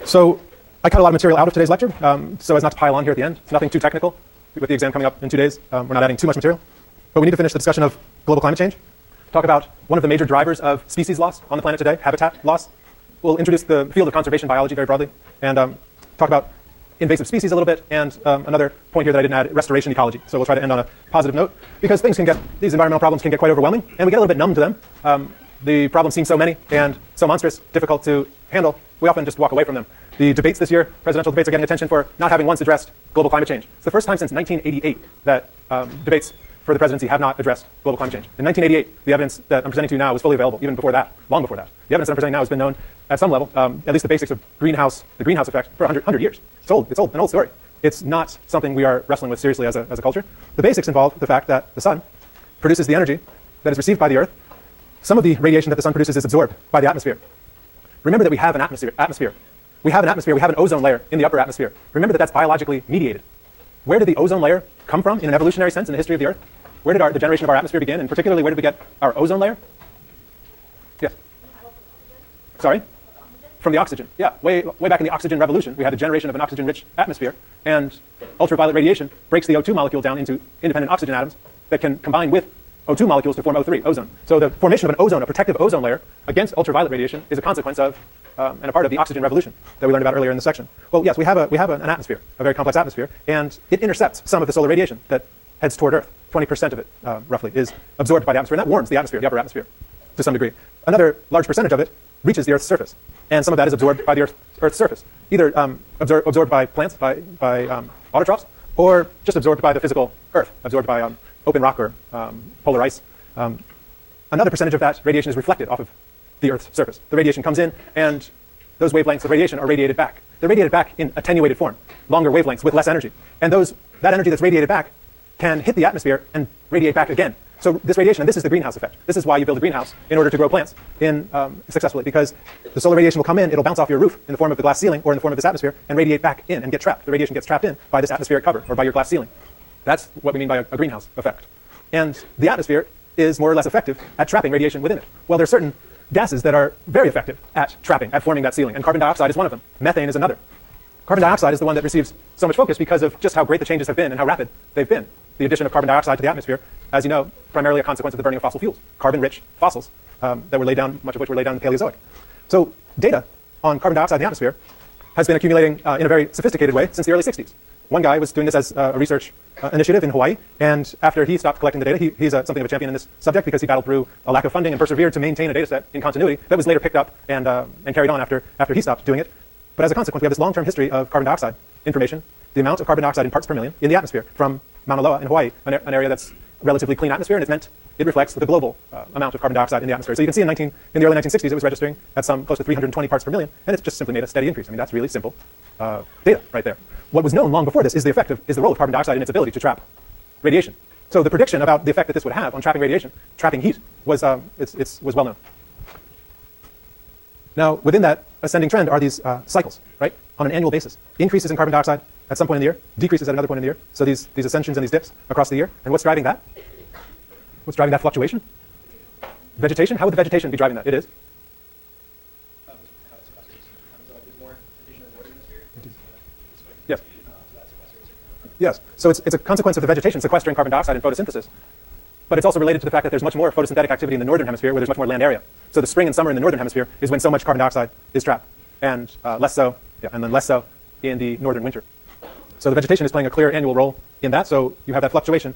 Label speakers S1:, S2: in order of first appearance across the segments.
S1: So I cut a lot of material out of today's lecture so as not to pile on here at the end. It's nothing too technical. With the exam coming up in 2 days, we're not adding too much material. But we need to finish the discussion of global climate change, talk about one of the major drivers of species loss on the planet today, habitat loss. We'll introduce the field of conservation biology very broadly, and talk about invasive species a little bit, and another point here that I didn't add, restoration ecology. So we'll try to end on a positive note, because these environmental problems can get quite overwhelming, and we get a little bit numb to them. The problems seem so many and so monstrous, difficult to handle, we often just walk away from them. The debates this year, presidential debates, are getting attention for not having once addressed global climate change. It's the first time since 1988 that debates for the presidency have not addressed global climate change. In 1988, the evidence that I'm presenting to you now was fully available. Even before that, long before that, the evidence that I'm presenting now has been known at some level, at least the basics of the greenhouse effect, for 100 years. It's old. It's an old story. It's not something we are wrestling with seriously as a culture. The basics involve the fact that the sun produces the energy that is received by the Earth. Some of the radiation that the sun produces is absorbed by the atmosphere. Remember that we have an atmosphere. We have an atmosphere. We have an ozone layer in the upper atmosphere. Remember that that's biologically mediated. Where did the ozone layer come from in an evolutionary sense in the history of the Earth? Where did the generation of our atmosphere begin? And particularly, where did we get our ozone layer? Yes. Sorry? From the oxygen. Yeah, way back in the oxygen revolution, we had a generation of an oxygen-rich atmosphere, and ultraviolet radiation breaks the O2 molecule down into independent oxygen atoms that can combine with O2 molecules to form O3, ozone. So the formation of an ozone, a protective ozone layer against ultraviolet radiation, is a consequence of and a part of the oxygen revolution that we learned about earlier in the section. Well, yes, we have an atmosphere, a very complex atmosphere, and it intercepts some of the solar radiation that heads toward Earth. 20% of it, roughly, is absorbed by the atmosphere, and that warms the atmosphere, the upper atmosphere, to some degree. Another large percentage of it reaches the Earth's surface, and some of that is absorbed by the Earth's surface, either absorbed by plants, by autotrophs, or just absorbed by the physical Earth, absorbed by open rock or polar ice. Another percentage of that radiation is reflected off of the Earth's surface. The radiation comes in, and those wavelengths of radiation are radiated back. They're radiated back in attenuated form, longer wavelengths with less energy. And that energy that's radiated back can hit the atmosphere and radiate back again. So this radiation, and this is the greenhouse effect. This is why you build a greenhouse in order to grow plants successfully, because the solar radiation will come in, it'll bounce off your roof in the form of the glass ceiling or in the form of this atmosphere and radiate back in and get trapped. The radiation gets trapped in by this atmospheric cover or by your glass ceiling. That's what we mean by a greenhouse effect. And the atmosphere is more or less effective at trapping radiation within it. Well, there are certain gases that are very effective at trapping, at forming that ceiling, and carbon dioxide is one of them. Methane is another. Carbon dioxide is the one that receives so much focus because of just how great the changes have been and how rapid they've been. The addition of carbon dioxide to the atmosphere, as you know, primarily a consequence of the burning of fossil fuels, carbon-rich fossils that were laid down, much of which were laid down in the Paleozoic. So data on carbon dioxide in the atmosphere has been accumulating in a very sophisticated way since the early 60s. One guy was doing this as a research initiative in Hawaii, and after he stopped collecting the data, he's something of a champion in this subject because he battled through a lack of funding and persevered to maintain a data set in continuity that was later picked up and carried on after he stopped doing it. But as a consequence, we have this long-term history of carbon dioxide information, the amount of carbon dioxide in parts per million in the atmosphere from Mauna Loa in Hawaii, an area that's a relatively clean atmosphere, and it reflects the global amount of carbon dioxide in the atmosphere. So you can see in the early 1960s, it was registering at some close to 320 parts per million, and it's just simply made a steady increase. I mean, that's really simple data right there. What was known long before this is the role of carbon dioxide in its ability to trap radiation. So the prediction about the effect that this would have on trapping radiation, trapping heat, was well known. Now, within that ascending trend are these cycles, right? On an annual basis. Increases in carbon dioxide at some point in the year, decreases at another point in the year. So these ascensions and these dips across the year. And what's driving that? What's driving that fluctuation? Vegetation? How would the vegetation be driving that? It is. Yes. Yes. So it's a consequence of the vegetation sequestering carbon dioxide in photosynthesis. But it's also related to the fact that there's much more photosynthetic activity in the northern hemisphere where there's much more land area. So the spring and summer in the northern hemisphere is when so much carbon dioxide is trapped, and less so in the northern winter. So the vegetation is playing a clear annual role in that, so you have that fluctuation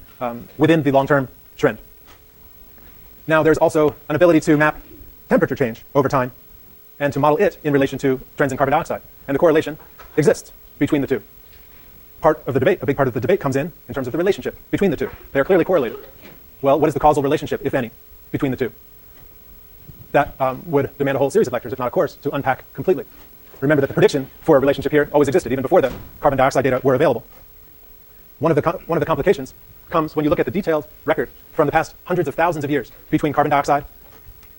S1: within the long-term trend. Now there's also an ability to map temperature change over time and to model it in relation to trends in carbon dioxide. And the correlation exists between the two. A big part of the debate comes in terms of the relationship between the two. They are clearly correlated. Well, what is the causal relationship, if any, between the two? That would demand a whole series of lectures, if not a course, to unpack completely. Remember that the prediction for a relationship here always existed, even before the carbon dioxide data were available. One of the complications comes when you look at the detailed record from the past hundreds of thousands of years between carbon dioxide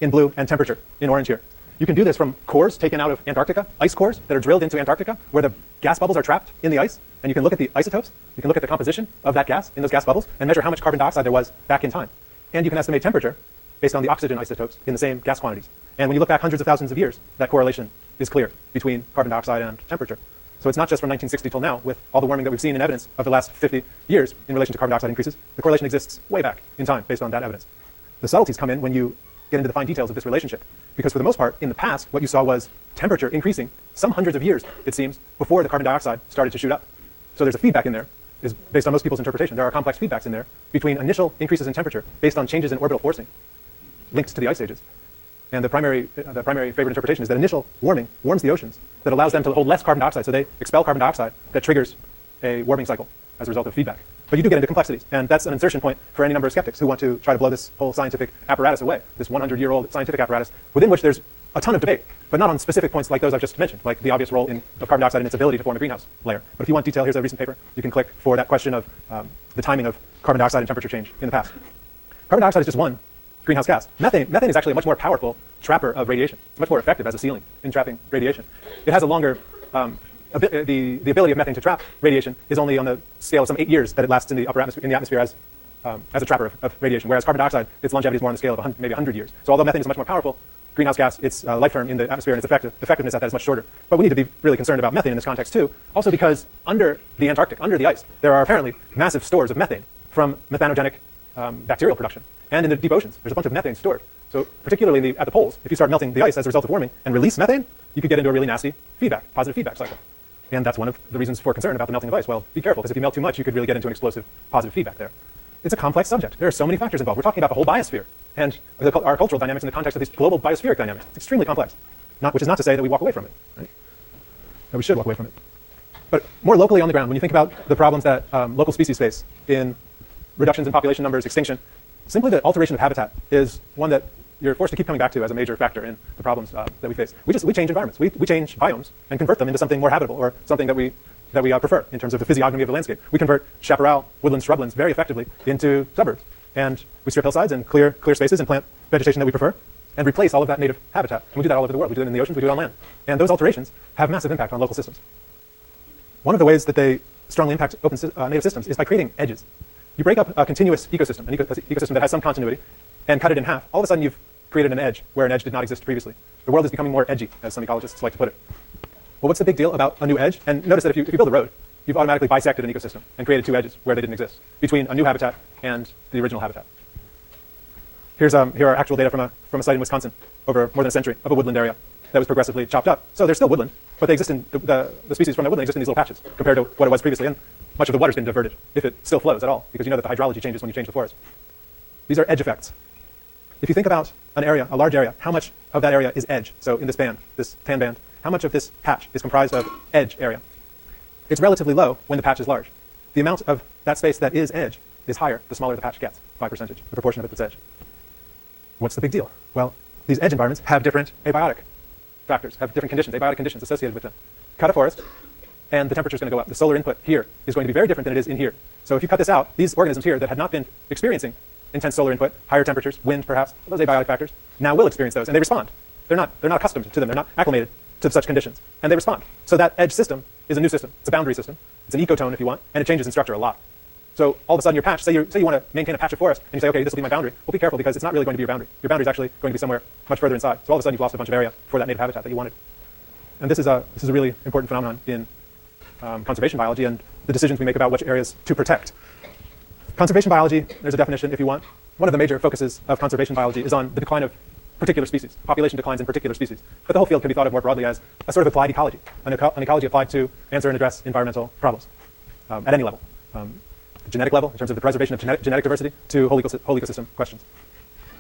S1: in blue and temperature in orange here. You can do this from cores taken out of Antarctica, ice cores that are drilled into Antarctica, where the gas bubbles are trapped in the ice, and you can look at the isotopes, you can look at the composition of that gas in those gas bubbles, and measure how much carbon dioxide there was back in time. And you can estimate temperature based on the oxygen isotopes in the same gas quantities. And when you look back hundreds of thousands of years, that correlation is clear between carbon dioxide and temperature. So it's not just from 1960 till now, with all the warming that we've seen in evidence of the last 50 years in relation to carbon dioxide increases. The correlation exists way back in time based on that evidence. The subtleties come in when you get into the fine details of this relationship. Because for the most part, in the past, what you saw was temperature increasing some hundreds of years, it seems, before the carbon dioxide started to shoot up. So there's a feedback in there, is based on most people's interpretation. There are complex feedbacks in there between initial increases in temperature based on changes in orbital forcing linked to the ice ages. And the primary favorite interpretation is that initial warming warms the oceans, that allows them to hold less carbon dioxide, so they expel carbon dioxide that triggers a warming cycle as a result of feedback. But you do get into complexities, and that's an insertion point for any number of skeptics who want to try to blow this whole scientific apparatus away, this 100-year-old scientific apparatus, within which there's a ton of debate, but not on specific points like those I've just mentioned, like the obvious role of carbon dioxide and its ability to form a greenhouse layer. But if you want detail, here's a recent paper. You can click for that question of the timing of carbon dioxide and temperature change in the past. Carbon dioxide is just one greenhouse gas. Methane is actually a much more powerful trapper of radiation. It's much more effective as a sealing in trapping radiation. It has a longer, the ability of methane to trap radiation is only on the scale of some 8 years that it lasts in the upper atmosphere, as a trapper of radiation, whereas carbon dioxide, its longevity is more on the scale of maybe 100 years. So although methane is much more powerful greenhouse gas, its lifetime in the atmosphere and its effectiveness at that is much shorter. But we need to be really concerned about methane in this context too, also because under the Antarctic, under the ice, there are apparently massive stores of methane from methanogenic bacterial production. And in the deep oceans, there's a bunch of methane stored. So particularly at the poles, if you start melting the ice as a result of warming and release methane, you could get into a really nasty positive feedback cycle. And that's one of the reasons for concern about the melting of ice. Well, be careful, because if you melt too much, you could really get into an explosive positive feedback there. It's a complex subject. There are so many factors involved. We're talking about the whole biosphere and our cultural dynamics in the context of these global biospheric dynamics. It's extremely complex, which is not to say that we walk away from it, right? That we should walk away from it. But more locally on the ground, when you think about the problems that local species face in reductions in population numbers, extinction, simply the alteration of habitat is one that you're forced to keep coming back to as a major factor in the problems that we face. We change environments. We change biomes and convert them into something more habitable, or something that we prefer in terms of the physiognomy of the landscape. We convert chaparral, woodlands, shrublands very effectively into suburbs. And we strip hillsides and clear spaces and plant vegetation that we prefer and replace all of that native habitat. And we do that all over the world. We do it in the oceans, we do it on land. And those alterations have massive impact on local systems. One of the ways that they strongly impact native systems is by creating edges. You break up a continuous ecosystem, an ecosystem that has some continuity, and cut it in half. All of a sudden, you've created an edge where an edge did not exist previously. The world is becoming more edgy, as some ecologists like to put it. Well, what's the big deal about a new edge? And notice that if you build a road, you've automatically bisected an ecosystem and created two edges where they didn't exist, between a new habitat and the original habitat. Here are actual data from a site in Wisconsin over more than a century of a woodland area that was progressively chopped up. So there's still woodland, but they exist in the species from that woodland exist in these little patches compared to what it was previously. And much of the water's been diverted, if it still flows at all, because you know that the hydrology changes when you change the forest. These are edge effects. If you think about an area, a large area, how much of that area is edge? So in this band, this tan band, how much of this patch is comprised of edge area? It's relatively low when the patch is large. The amount of that space that is edge is higher the smaller the patch gets by percentage, the proportion of it that's edge. What's the big deal? Well, these edge environments have different abiotic factors, have different conditions, abiotic conditions associated with them. Cut a forest, and the temperature is going to go up. The solar input here is going to be very different than it is in here. So if you cut this out, these organisms here that had not been experiencing intense solar input, higher temperatures, wind perhaps, those abiotic factors, now will experience those, and they respond. They're not accustomed to them. They're not acclimated to such conditions, and they respond. So that edge system is a new system. It's a boundary system. It's an ecotone, if you want, and it changes in structure a lot. So all of a sudden your patch, say you want to maintain a patch of forest, and you say, okay, this will be my boundary. Well, be careful, because it's not really going to be your boundary. Your boundary is actually going to be somewhere much further inside. So all of a sudden you've lost a bunch of area for that native habitat that you wanted. And this is a really important phenomenon in conservation biology and the decisions we make about which areas to protect. Conservation biology, there's a definition if you want. One of the major focuses of conservation biology is on the decline of particular species, population declines in particular species. But the whole field can be thought of more broadly as a sort of applied ecology, an ecology applied to answer and address environmental problems at any level. The genetic level, in terms of the preservation of genetic diversity, to whole ecosystem questions.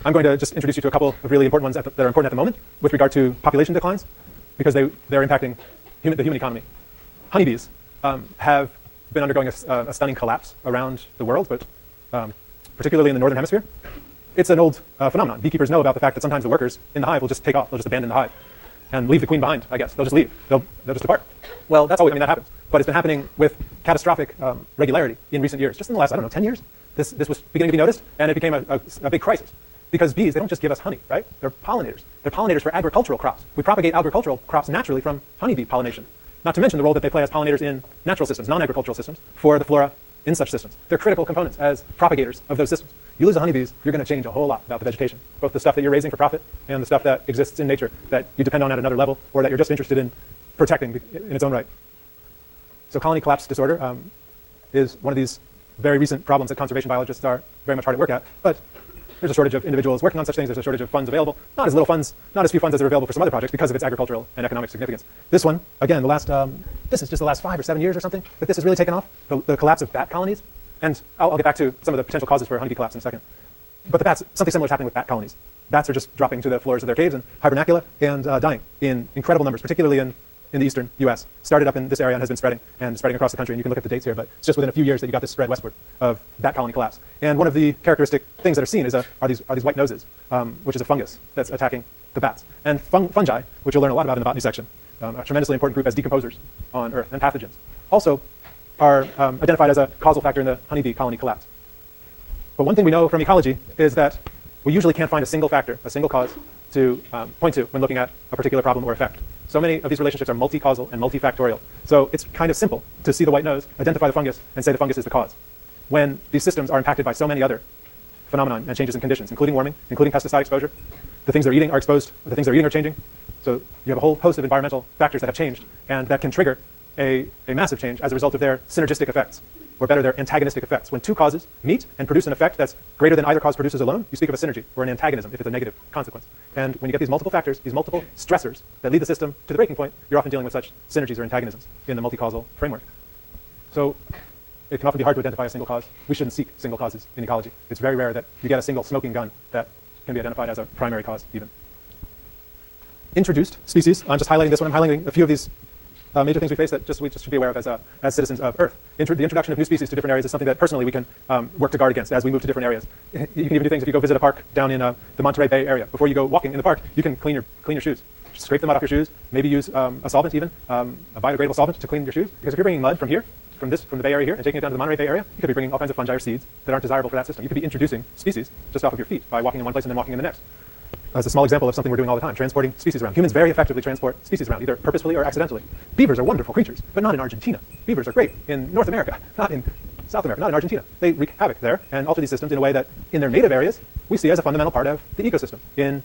S1: I'm going to just introduce you to a couple of really important ones that are important at the moment with regard to population declines, because they're impacting the human economy. Honeybees have been undergoing a stunning collapse around the world, but particularly in the northern hemisphere. It's an old phenomenon. Beekeepers know about the fact that sometimes the workers in the hive will just take off. They'll just abandon the hive and leave the queen behind, I guess. They'll just leave. They'll just depart. Well, that's always, that happens. But it's been happening with catastrophic regularity in recent years. Just in the last, 10 years, this was beginning to be noticed, and it became a big crisis. Because bees, they don't just give us honey, right? They're pollinators. They're pollinators for agricultural crops. We propagate agricultural crops naturally from honeybee pollination. Not to mention the role that they play as pollinators in natural systems, non-agricultural systems, for the flora in such systems. They're critical components as propagators of those systems. You lose the honeybees, you're going to change a whole lot about the vegetation, both the stuff that you're raising for profit and the stuff that exists in nature that you depend on at another level or that you're just interested in protecting in its own right. So colony collapse disorder is one of these very recent problems that conservation biologists are very much hard at work at, but there's a shortage of individuals working on such things. There's a shortage of funds available. Not as few funds as are available for some other projects because of its agricultural and economic significance. This one, again, this is just the last 5 or 7 years or something that this has really taken off, the collapse of bat colonies. And I'll get back to some of the potential causes for honeybee collapse in a second. But the bats, something similar is happening with bat colonies. Bats are just dropping to the floors of their caves and hibernacula and dying in incredible numbers, particularly in the eastern U.S. Started up in this area and has been spreading across the country. And you can look at the dates here, but it's just within a few years that you got this spread westward of bat colony collapse. And one of the characteristic things that are seen are these white noses, which is a fungus that's attacking the bats. And fungi, which you'll learn a lot about in the botany section, a tremendously important group as decomposers on Earth, and pathogens, also are identified as a causal factor in the honeybee colony collapse. But one thing we know from ecology is that we usually can't find a single factor, a single cause to point to when looking at a particular problem or effect. So many of these relationships are multi-causal and multifactorial. So it's kind of simple to see the white nose, identify the fungus, and say the fungus is the cause. When these systems are impacted by so many other phenomena and changes in conditions, including warming, including pesticide exposure, the things they're eating are exposed, the things they're eating are changing. So you have a whole host of environmental factors that have changed and that can trigger a massive change as a result of their synergistic effects, or better, their antagonistic effects. When two causes meet and produce an effect that's greater than either cause produces alone, you speak of a synergy or an antagonism if it's a negative consequence. And when you get these multiple factors, these multiple stressors that lead the system to the breaking point, you're often dealing with such synergies or antagonisms in the multi-causal framework. So it can often be hard to identify a single cause. We shouldn't seek single causes in ecology. It's very rare that you get a single smoking gun that can be identified as a primary cause even. Introduced species, I'm just highlighting this one. I'm highlighting a few of these major things we face that we just should be aware of as citizens of Earth. The introduction of new species to different areas is something that personally we can work to guard against as we move to different areas. You can even do things if you go visit a park down in the Monterey Bay area. Before you go walking in the park, you can clean your shoes. Just scrape the mud off your shoes. Maybe use a solvent even, a biodegradable solvent to clean your shoes. Because if you're bringing mud from here, from the Bay Area here, and taking it down to the Monterey Bay Area, you could be bringing all kinds of fungi or seeds that aren't desirable for that system. You could be introducing species just off of your feet by walking in one place and then walking in the next. As a small example of something we're doing all the time, transporting species around. Humans very effectively transport species around, either purposefully or accidentally. Beavers are wonderful creatures, but not in Argentina. Beavers are great in North America, not in South America, not in Argentina. They wreak havoc there and alter these systems in a way that in their native areas we see as a fundamental part of the ecosystem in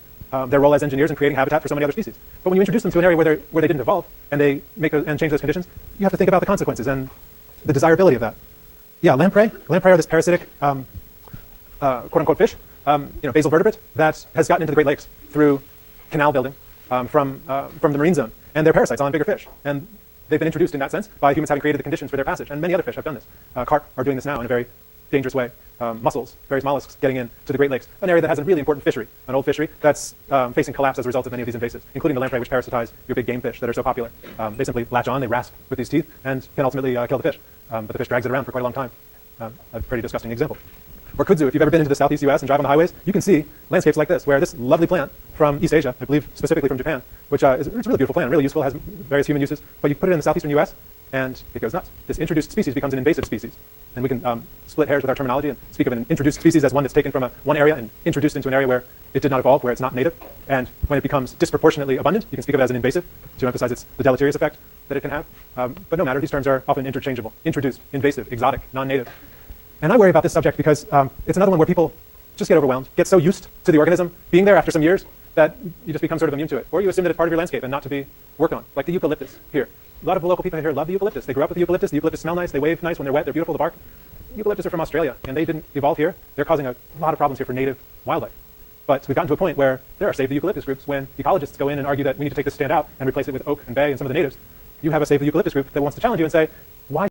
S1: their role as engineers in creating habitat for so many other species. But when you introduce them to an area where they didn't evolve and they and change those conditions, you have to think about the consequences and the desirability of that. Yeah, lamprey. Lamprey are this parasitic quote-unquote fish, basal vertebrate that has gotten into the Great Lakes through canal building from the marine zone, and they're parasites on bigger fish, and they've been introduced in that sense by humans having created the conditions for their passage, and many other fish have done this. Carp are doing this now in a very dangerous way. Mussels, various mollusks getting into the Great Lakes, an area that has a really important fishery, an old fishery that's facing collapse as a result of many of these invasives, including the lamprey, which parasitize your big game fish that are so popular. They simply latch on, they rasp with these teeth, and can ultimately kill the fish, but the fish drags it around for quite a long time. A pretty disgusting example. Or kudzu, if you've ever been into the southeast U.S. and drive on the highways, you can see landscapes like this, where this lovely plant from East Asia, I believe specifically from Japan, which it's a really beautiful plant, really useful, has various human uses, but you put it in the southeastern U.S., and it goes nuts. This introduced species becomes an invasive species. And we can split hairs with our terminology and speak of an introduced species as one that's taken from one area and introduced into an area where it did not evolve, where it's not native. And when it becomes disproportionately abundant, you can speak of it as an invasive to emphasize the deleterious effect that it can have. But no matter, these terms are often interchangeable. Introduced, invasive, exotic, non-native. And I worry about this subject because it's another one where people just get overwhelmed, get so used to the organism being there after some years that you just become sort of immune to it. Or you assume that it's part of your landscape and not to be worked on, like the eucalyptus here. A lot of the local people here love the eucalyptus. They grew up with the eucalyptus. The eucalyptus smell nice. They wave nice when they're wet. They're beautiful to bark. Eucalyptus are from Australia, and they didn't evolve here. They're causing a lot of problems here for native wildlife. But we've gotten to a point where there are Save the Eucalyptus groups. When ecologists go in and argue that we need to take this stand out and replace it with oak and bay and some of the natives, you have a Save the Eucalyptus group that wants to challenge you and say, why